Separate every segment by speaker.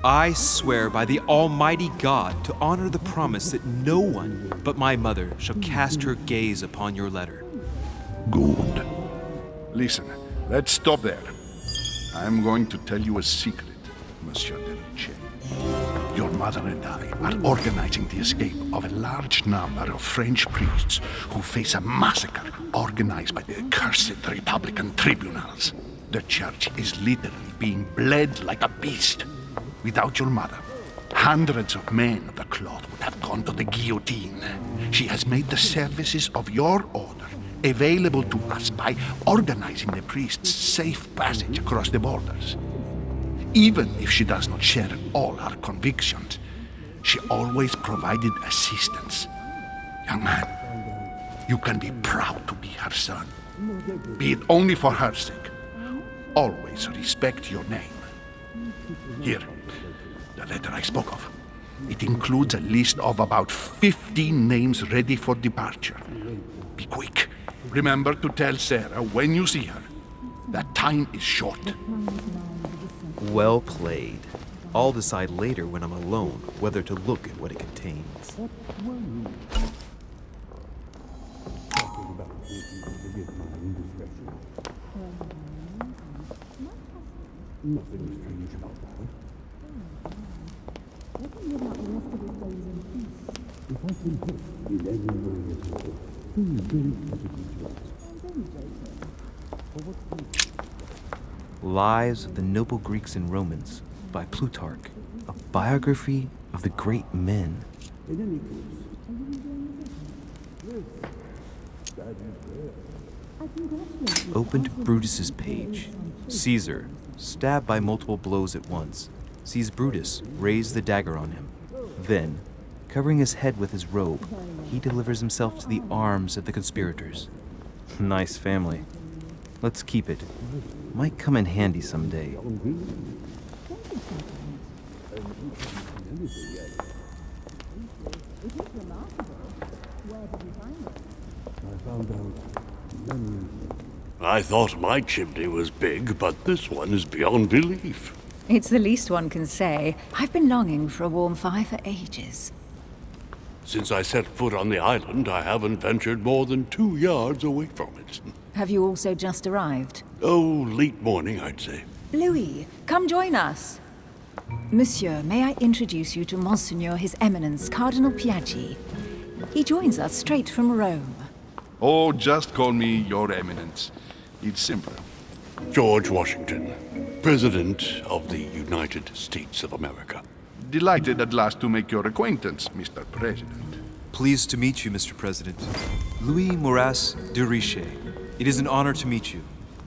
Speaker 1: I swear by the Almighty God to honor the promise that no one but my mother shall cast her gaze upon your letter.
Speaker 2: Good. Listen, let's stop there. I'm going to tell you a secret, Monsieur de Ricci. Your mother and I are organizing the escape of a large number of French priests who face a massacre organized by the accursed Republican tribunals. The church is literally being bled like a beast. Without your mother, hundreds of men of the cloth would have gone to the guillotine. She has made the services of your order available to us by organizing the priests' safe passage across the borders. Even if she does not share all our convictions, she always provided assistance. Young man, you can be proud to be her son. Be it only for her sake. Always respect your name. Here, the letter I spoke of. It includes a list of about 15 names ready for departure. Be quick. Remember to tell Sarah when you see her that time is short.
Speaker 1: Well played. I'll decide later when I'm alone whether to look at what it contains.
Speaker 3: Nothing strange about that. Let him live out the rest of his days in peace. If I can help in any way at all, please don't hesitate to ask. I'm only joking. For what reason?
Speaker 1: Lives of the Noble Greeks and Romans by Plutarch, a biography of the great men.
Speaker 3: In any case, are you enjoying the business? Yes. That is rare. I congratulate you.
Speaker 1: Open to Brutus's page. Caesar, stabbed by multiple blows at once, sees Brutus raise the dagger on him. Then, covering his head with his robe, he delivers himself to the arms of the conspirators. Nice family. Let's keep it. Might come in handy someday.
Speaker 4: I thought my chimney was big, but this one is beyond belief.
Speaker 5: It's the least one can say. I've been longing for a warm fire for ages.
Speaker 4: Since I set foot on the island, I haven't ventured more than 2 yards away from it.
Speaker 5: Have you also just arrived?
Speaker 4: Oh, late morning, I'd say.
Speaker 5: Louis, come join us. Monsieur, may I introduce you to Monseigneur His Eminence Cardinal Piaggi? He joins us straight from Rome.
Speaker 2: Oh, just call me Your Eminence. It's simpler.
Speaker 4: George Washington, President of the United States of America.
Speaker 2: Delighted at last to make your acquaintance, Mr. President.
Speaker 1: Pleased to meet you, Mr. President. Louis Maurras de Richet. It is an honor to meet you.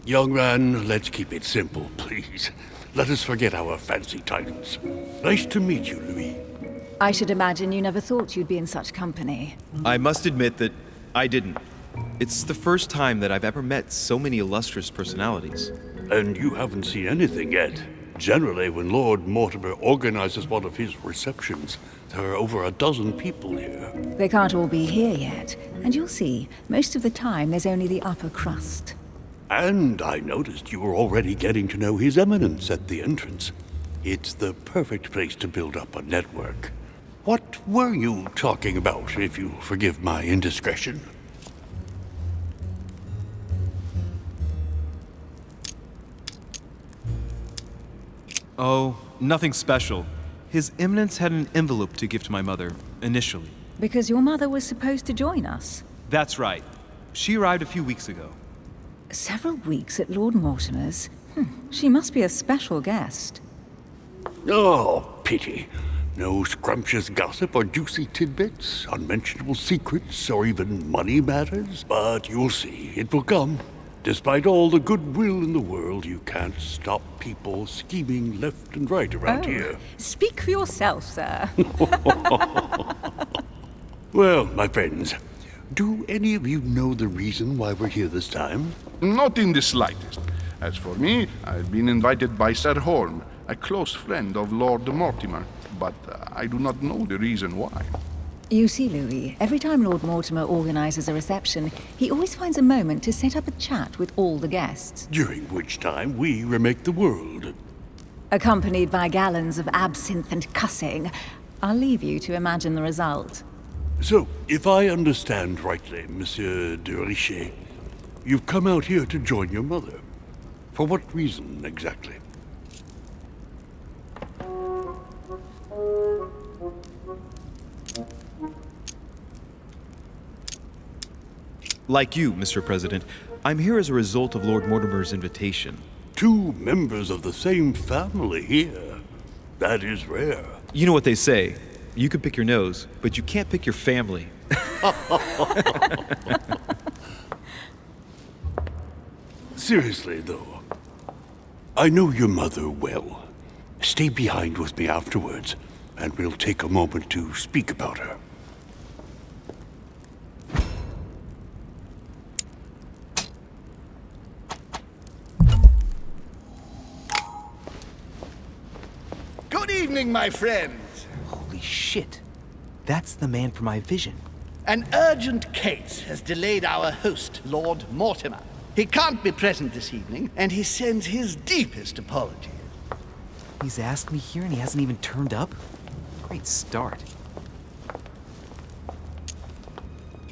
Speaker 4: Young man, let's keep it simple, please. Let us forget our fancy titles. Nice to meet you, Louis.
Speaker 5: I should imagine you never thought you'd be in such company.
Speaker 1: I must admit that I didn't. It's the first time that I've ever met so many illustrious personalities.
Speaker 4: And you haven't seen anything yet. Generally, when Lord Mortimer organizes one of his receptions, there are over a dozen people here.
Speaker 5: They can't all be here yet, and you'll see, most of the time there's only the upper crust.
Speaker 4: And I noticed you were already getting to know His Eminence at the entrance. It's the perfect place to build up a network. What were you talking about, if you forgive my indiscretion?
Speaker 1: Oh, nothing special. His Eminence had an envelope to give to my mother, initially.
Speaker 5: Because your mother was supposed to join us.
Speaker 1: That's right. She arrived a few weeks ago.
Speaker 5: Several weeks at Lord Mortimer's? She must be a special guest.
Speaker 4: Oh, pity. No scrumptious gossip or juicy tidbits, unmentionable secrets, or even money matters. But you'll see, it will come. Despite all the goodwill in the world, you can't stop people scheming left and right around here.
Speaker 5: Speak for yourself, sir.
Speaker 4: Well, my friends, do any of you know the reason why we're here this time?
Speaker 2: Not in the slightest. As for me, I've been invited by Sir Holm, a close friend of Lord Mortimer, but I do not know the reason why.
Speaker 5: You see, Louis, every time Lord Mortimer organizes a reception, he always finds a moment to set up a chat with all the guests.
Speaker 4: During which time we remake the world.
Speaker 5: accompanied by gallons of absinthe and cussing. I'll leave you to imagine the result.
Speaker 4: So, if I understand rightly, Monsieur de Richet, you've come out here to join your mother. For what reason, exactly?
Speaker 1: Like you, Mr. President, I'm here as a result of Lord Mortimer's invitation.
Speaker 4: Two members of the same family here. That is rare.
Speaker 1: You know what they say. You can pick your nose, but you can't pick your family.
Speaker 4: Seriously, though, I know your mother well. Stay behind with me afterwards, and we'll take a moment to speak about her.
Speaker 6: Good evening, my friends.
Speaker 1: Holy shit. That's the man from my vision.
Speaker 6: An urgent case has delayed our host, Lord Mortimer. He can't be present this evening, and he sends his deepest apologies.
Speaker 1: He's asked me here and he hasn't even turned up? Great start.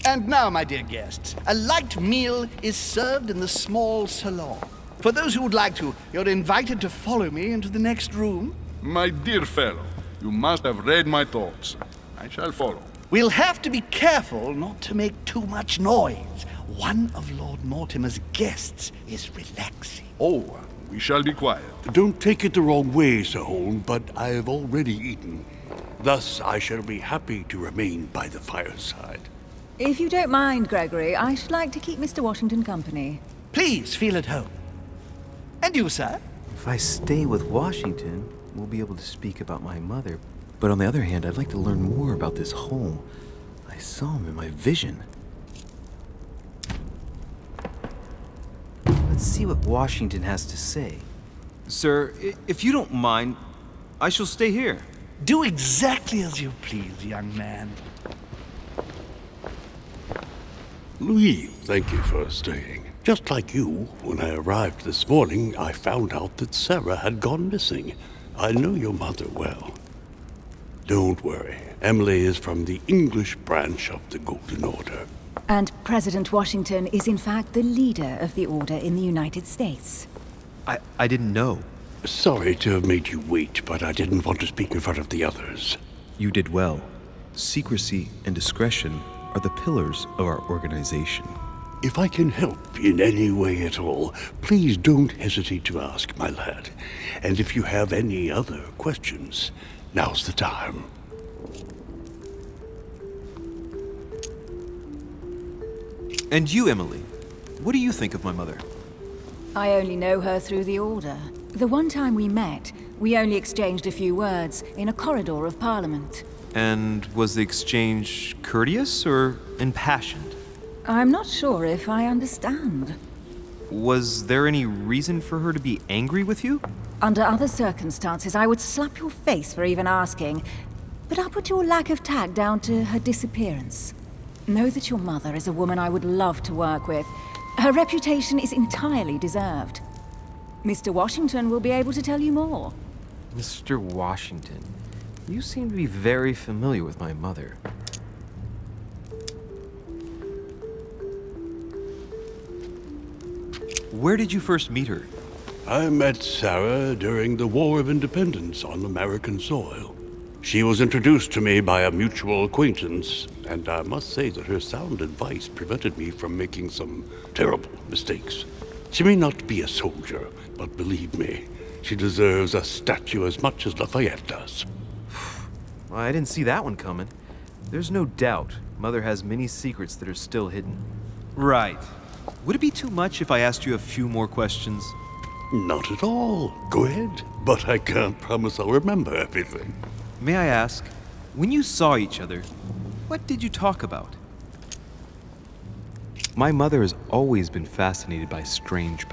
Speaker 6: And now, my dear guests, a light meal is served in the small salon. For those who would like to, you're invited to follow me into the next room.
Speaker 2: My dear fellow, you must have read my thoughts. I shall follow.
Speaker 6: We'll have to be careful not to make too much noise. One of Lord Mortimer's guests is relaxing.
Speaker 2: Oh, we shall be quiet.
Speaker 4: Don't take it the wrong way, Sir Holm, but I have already eaten. Thus, I shall be happy to remain by the fireside.
Speaker 5: If you don't mind, Gregory, I should like to keep Mr. Washington company.
Speaker 6: Please feel at home. And you, sir?
Speaker 1: If I stay with Washington, we'll be able to speak about my mother. But on the other hand, I'd like to learn more about this home. I saw him in my vision. Let's see what Washington has to say. Sir, if you don't mind, I shall stay here.
Speaker 6: Do exactly as you please, young man.
Speaker 4: Louis, thank you for staying. Just like you, when I arrived this morning, I found out that Sarah had gone missing. I know your mother well. Don't worry. Emily is from the English branch of the Golden Order.
Speaker 5: And President Washington is in fact the leader of the Order in the United States.
Speaker 1: I didn't know.
Speaker 4: Sorry to have made you wait, but I didn't want to speak in front of the others.
Speaker 1: You did well. Secrecy and discretion are the pillars of our organization.
Speaker 4: If I can help in any way at all, please don't hesitate to ask, my lad. And if you have any other questions, now's the time.
Speaker 1: And you, Emily, what do you think of my mother?
Speaker 5: I only know her through the Order. The one time we met, we only exchanged a few words in a corridor of Parliament.
Speaker 1: And was the exchange courteous or impassioned?
Speaker 5: I'm not sure if I understand.
Speaker 1: Was there any reason for her to be angry with you?
Speaker 5: Under other circumstances, I would slap your face for even asking, but I'll put your lack of tact down to her disappearance. Know that your mother is a woman I would love to work with. Her reputation is entirely deserved. Mr. Washington will be able to tell you more.
Speaker 1: Mr. Washington, you seem to be very familiar with my mother. Where did you first meet her?
Speaker 4: I met Sarah during the War of Independence on American soil. She was introduced to me by a mutual acquaintance, and I must say that her sound advice prevented me from making some terrible mistakes. She may not be a soldier, but believe me, she deserves a statue as much as Lafayette does.
Speaker 1: Well, I didn't see that one coming. There's no doubt Mother has many secrets that are still hidden. Right. Would it be too much if I asked you a few more questions?
Speaker 4: Not at all. Go ahead. But I can't promise I'll remember everything.
Speaker 1: May I ask, when you saw each other, what did you talk about? My mother has always been fascinated by strange